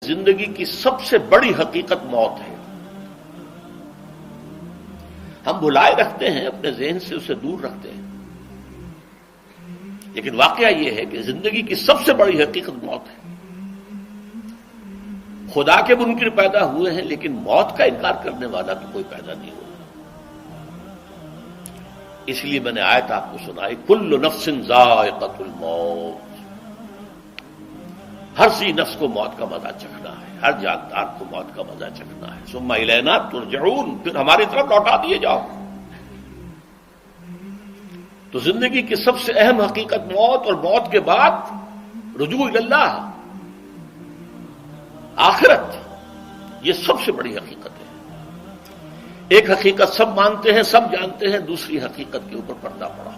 زندگی کی سب سے بڑی حقیقت موت ہے. ہم بھلائے رکھتے ہیں، اپنے ذہن سے اسے دور رکھتے ہیں، لیکن واقعہ یہ ہے کہ زندگی کی سب سے بڑی حقیقت موت ہے. خدا کے منکر پیدا ہوئے ہیں، لیکن موت کا انکار کرنے والا تو کوئی پیدا نہیں ہوا. اس لیے میں نے آیت آپ کو سنائی، کل نفس ذائقۃ الموت. ہر سی نفس کو موت کا مزہ چکھنا ہے، ہر جاندار کو موت کا مزہ چکھنا ہے. ثم الینا ترجعون، پھر ہماری طرف لوٹا دیے جاؤ. تو زندگی کی سب سے اہم حقیقت موت، اور موت کے بعد رجوع الی اللہ، آخرت، یہ سب سے بڑی حقیقت ہے. ایک حقیقت سب مانتے ہیں، سب جانتے ہیں، دوسری حقیقت کے اوپر پردہ پڑا.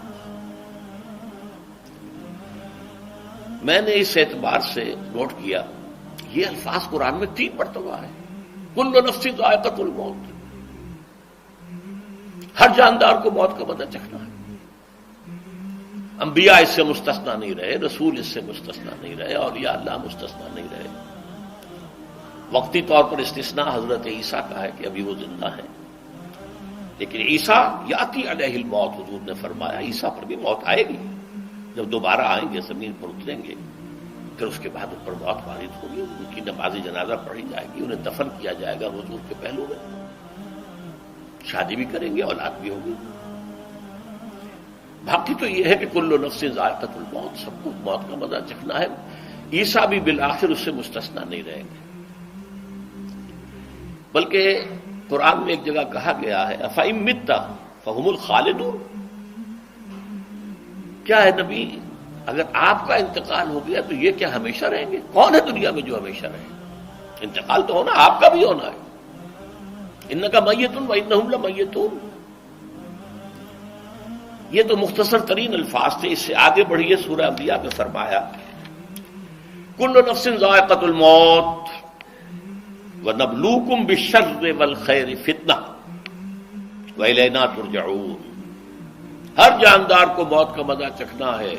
میں نے اس اعتبار سے نوٹ کیا، یہ الفاظ قرآن میں 3 مرتبہ ہے. کل نفس ذائقۃ الموت، ہر جاندار کو موت کا مزہ چکھنا ہے. انبیاء اس سے مستثنا نہیں رہے، رسول اس سے مستثنا نہیں رہے، اولیاء اللہ مستثنا نہیں رہے. وقتی طور پر استثناء حضرت عیسیٰ کا ہے کہ ابھی وہ زندہ ہیں، لیکن عیسیٰ یاتی علیہ الموت، حضور نے فرمایا عیسیٰ پر بھی موت آئے گی. جب دوبارہ آئیں گے، زمین پر اتریں گے، پھر اس کے بعد ان پر موت وارد ہوگی. ان کی نماز جنازہ پڑھی جائے گی، انہیں دفن کیا جائے گا حضور کے پہلو میں. شادی بھی کریں گے، اولاد بھی ہوگی. باقی تو یہ ہے کہ کل نفس ذائقۃ الموت، سب کو موت کا مزہ چکھنا ہے. عیسیٰ بھی بالآخر اس سے مستثنا نہیں رہیں گے. بلکہ قرآن میں ایک جگہ کہا گیا ہے افإن مت فہم الخالدون. کیا ہے نبی، اگر آپ کا انتقال ہو گیا تو یہ کیا ہمیشہ رہیں گے؟ کون ہے دنیا میں جو ہمیشہ رہے؟ انتقال تو ہونا، آپ کا بھی ہونا ہے. انک میت وانہم لمیتون. یہ تو مختصر ترین الفاظ تھے. اس سے آگے بڑھیے، سورہ انبیاء میں فرمایا کل نفس ذائقۃ الموت وَنَبْلُوكُمْ بِالشَّرِّ وَالْخَيْرِ فِتْنَةً وَإِلَيْنَا تُرْجَعُونَ. ہر جاندار کو موت کا مزہ چکھنا ہے،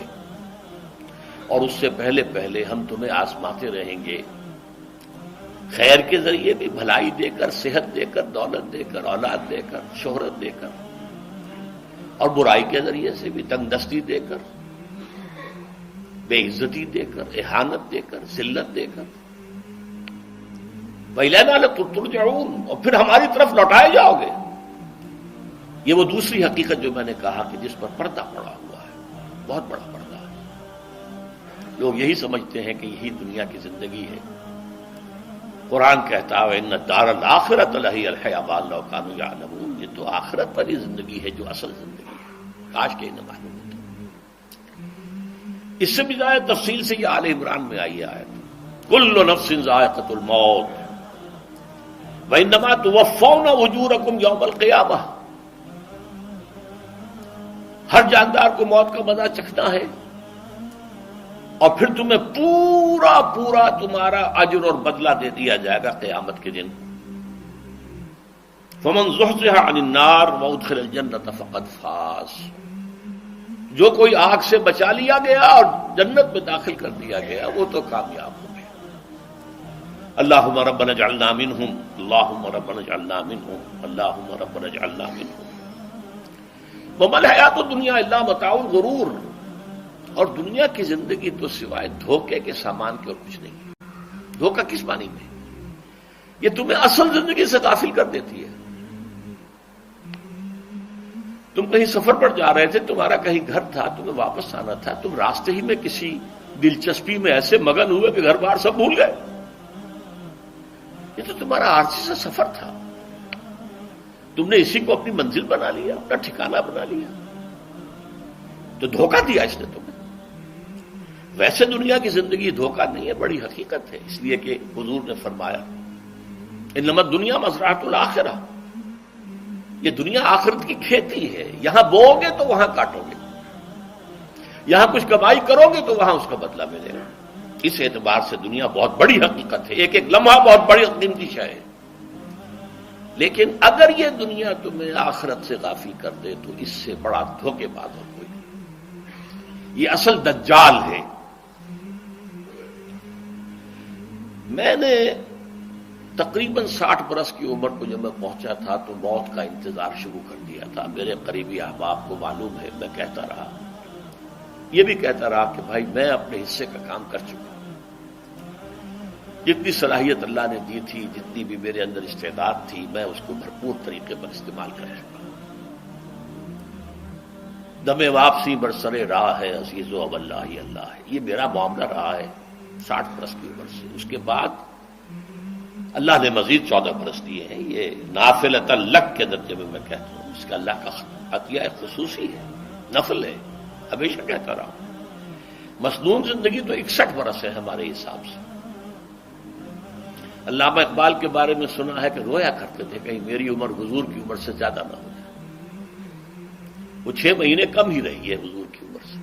اور اس سے پہلے پہلے ہم تمہیں آزماتے رہیں گے، خیر کے ذریعے بھی، بھلائی دے کر، صحت دے کر، دولت دے کر، اولاد دے کر، شہرت دے کر، اور برائی کے ذریعے سے بھی، تنگ دستی دے کر، بے عزتی دے کر، اہانت دے کر، ذلت دے کر. وَإِلَيْنَا تُرْجَعُونَ، اور پھر ہماری طرف لوٹائے جاؤ گے. یہ وہ دوسری حقیقت جو میں نے کہا کہ جس پر پردہ پڑا ہوا ہے، بہت بڑا پردہ ہے. لوگ یہی سمجھتے ہیں کہ یہی دنیا کی زندگی ہے. قرآن کہتا ہے اِنَّ الدَّارَ الْآخِرَةَ لَهِيَ الْحَيَوَانُ لَوْ كَانُوا يَعْلَمُونَ. یہ تو آخرت والی زندگی ہے جو اصل زندگی ہے، کاش کہ انہیں معلوم ہوتا. اس سے بھی زیادہ تفصیل سے یہ آل عمران میں آئی ہے کل نفس ذائقۃ الموت وَإِنَّمَا تُوَفَّوْنَ أُجُورَكُمْ يَوْمَ الْقِيَامَةِ. ہر جاندار کو موت کا مزہ چکھنا ہے، اور پھر تمہیں پورا پورا تمہارا اجر اور بدلہ دے دیا جائے گا قیامت کے دن. فَمَنْ زُحْزِحَ عَنِ النَّارِ وَأُدْخِلَ الْجَنَّةَ فَقَدْ فَازَ. جو کوئی آگ سے بچا لیا گیا اور جنت میں داخل کر دیا گیا، وہ تو کامیاب ہو گیا. اللہم ربنا اجعلنا منہم، اللہم ربنا اجعلنا منہم، اللہم ربنا اجعلنا منہم. وما الحیات الدنیا الا متاع الغرور. اور دنیا کی زندگی تو سوائے دھوکے کے سامان کے اور کچھ نہیں ہے. دھوکہ کس معنی میں؟ یہ تمہیں اصل زندگی سے غافل کر دیتی ہے. تم کہیں سفر پر جا رہے تھے، تمہارا کہیں گھر تھا، تمہیں واپس آنا تھا، تم راستے ہی میں کسی دلچسپی میں ایسے مگن ہوئے کہ گھر بار سب بھول گئے. یہ تو تمہارا عارضی سا سفر تھا، تم نے اسی کو اپنی منزل بنا لیا، اپنا ٹھکانہ بنا لیا، تو دھوکہ دیا اس نے تمہیں. ویسے دنیا کی زندگی دھوکہ نہیں ہے، بڑی حقیقت ہے. اس لیے کہ حضور نے فرمایا انما الدنیا مزرعۃ الآخرہ. یہ دنیا آخرت کی کھیتی ہے، یہاں بو گے تو وہاں کاٹو گے، یہاں کچھ کمائی کرو گے تو وہاں اس کا بدلہ ملے گا. اس اعتبار سے دنیا بہت بڑی حقیقت ہے، ایک ایک لمحہ بہت بڑی قیمتی شے ہے. لیکن اگر یہ دنیا تمہیں آخرت سے غافل کر دے تو اس سے بڑا دھوکے باز اور کوئی نہیں. یہ اصل دجال ہے. میں نے تقریباً 60 برس کی عمر کو جب میں پہنچا تھا تو موت کا انتظار شروع کر دیا تھا. میرے قریبی احباب کو معلوم ہے میں کہتا رہا، یہ بھی کہتا رہا کہ بھائی میں اپنے حصے کا کام کر چکا ہوں. جتنی صلاحیت اللہ نے دی تھی، جتنی بھی میرے اندر استعداد تھی، میں اس کو بھرپور طریقے پر استعمال کر چکا ہوں. دم واپسی برسر راہ ہے عزیز و اب اللہ ہی اللہ ہے، یہ میرا معاملہ رہا ہے 60 برس کی عمر سے. اس کے بعد اللہ نے مزید 14 برس دیے ہیں. یہ نافلۃ لک کے درجے میں کہتا ہوں، اس کا اللہ کا عطیہ خصوصی ہے، نفل ہے. ہمیشہ کہتا رہا ہوں مسنون زندگی تو 61 برس ہے ہمارے حساب سے. علامہ اقبال کے بارے میں سنا ہے کہ رویا کرتے تھے کہیں میری عمر حضور کی عمر سے زیادہ نہ ہو جائے. وہ 6 مہینے کم ہی رہی ہے حضور کی عمر سے.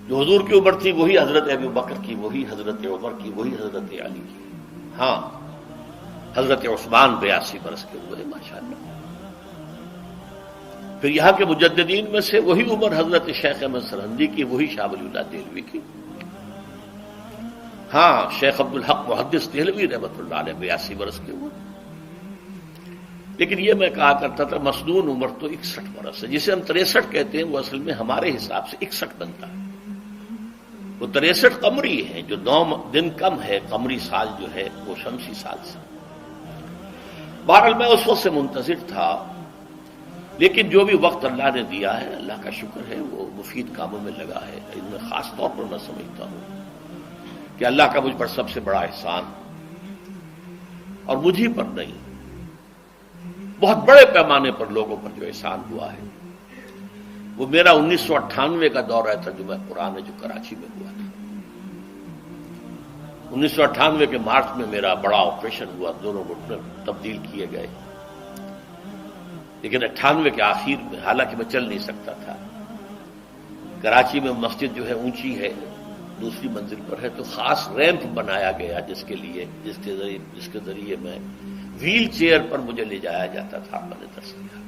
جو حضور کی عمر تھی وہی حضرت ابو بکر کی، وہی حضرت عمر کی، وہی حضرت علی کی. ہاں حضرت عثمان 82 برس کے ہوئے ماشاءاللہ. پھر یہاں کے مجددین میں سے وہی عمر حضرت شیخ احمد سرہندی کی، وہی شاہ ولی اللہ دہلوی کی. ہاں شیخ عبدالحق محدث دہلوی رحمۃ اللہ علیہ 82 برس کے ہوئے. لیکن یہ میں کہا کرتا تھا مسنون عمر تو 61 برس ہے. جسے ہم 63 کہتے ہیں وہ اصل میں ہمارے حساب سے 61 بنتا ہے. وہ 63 قمری ہے، جو 9 دن کم ہے. قمری سال جو ہے وہ شمسی سال سے. بہرحال میں اس وقت سے منتظر تھا، لیکن جو بھی وقت اللہ نے دیا ہے اللہ کا شکر ہے وہ مفید کاموں میں لگا ہے. ان میں خاص طور پر میں سمجھتا ہوں کہ اللہ کا مجھ پر سب سے بڑا احسان، اور مجھے پر نہیں، بہت بڑے پیمانے پر لوگوں پر جو احسان ہوا ہے وہ میرا 1998 کا دورہ ترجمہ قرآن جو کراچی میں ہوا تھا. 1998 کے مارچ میں میرا بڑا آپریشن ہوا، دونوں گھٹنے تبدیل کیے گئے. لیکن 98 کے آخر میں، حالانکہ میں چل نہیں سکتا تھا، کراچی میں مسجد جو ہے اونچی ہے، دوسری منزل پر ہے، تو خاص ریمپ بنایا گیا جس کے ذریعے میں ویل چیئر پر مجھے لے جایا جاتا تھا. میں نے درس دیا.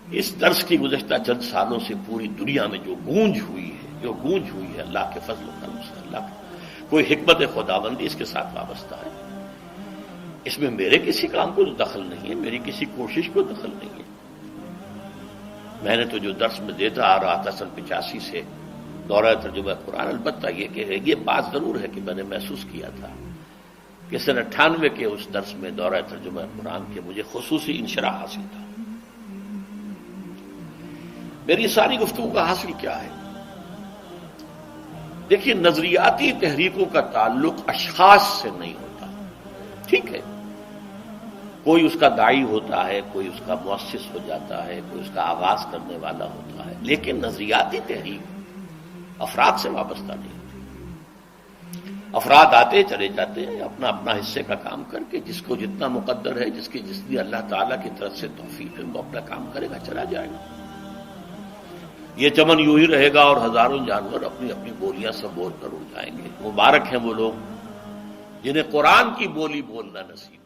اس درس کی گزشتہ چند سالوں سے پوری دنیا میں جو گونج ہوئی ہے اللہ کے فضل و کرم سے، اللہ کی کوئی حکمت خداوندی اس کے ساتھ وابستہ ہے. اس میں میرے کسی کام کو دخل نہیں ہے، میری کسی کوشش کو دخل نہیں ہے. میں نے تو جو درس میں دیتا آ رہا تھا سن 85 سے دورہ ترجمہ قرآن، البتہ یہ بات ضرور ہے کہ میں نے محسوس کیا تھا کہ سن 98 کے اس درس میں دورہ ترجمہ قرآن کے مجھے خصوصی انشراح حاصل تھا. میری ساری گفتگو کا حاصل کیا ہے؟ دیکھیے، نظریاتی تحریکوں کا تعلق اشخاص سے نہیں ہوتا. ٹھیک ہے، کوئی اس کا داعی ہوتا ہے، کوئی اس کا مؤسس ہو جاتا ہے، کوئی اس کا آغاز کرنے والا ہوتا ہے، لیکن نظریاتی تحریک افراد سے وابستہ نہیں ہوتی. افراد آتے چلے جاتے ہیں اپنا اپنا حصے کا کام کر کے، جس کو جتنا مقدر ہے، جتنی اللہ تعالیٰ کی طرف سے توفیق ہے، وہ اپنا کام کرے گا، چلا جائے گا. یہ چمن یوں ہی رہے گا اور ہزاروں جانور اپنی اپنی بولیاں سے بول کر اڑ جائیں گے. مبارک ہیں وہ لوگ جنہیں قرآن کی بولی بولنا نصیب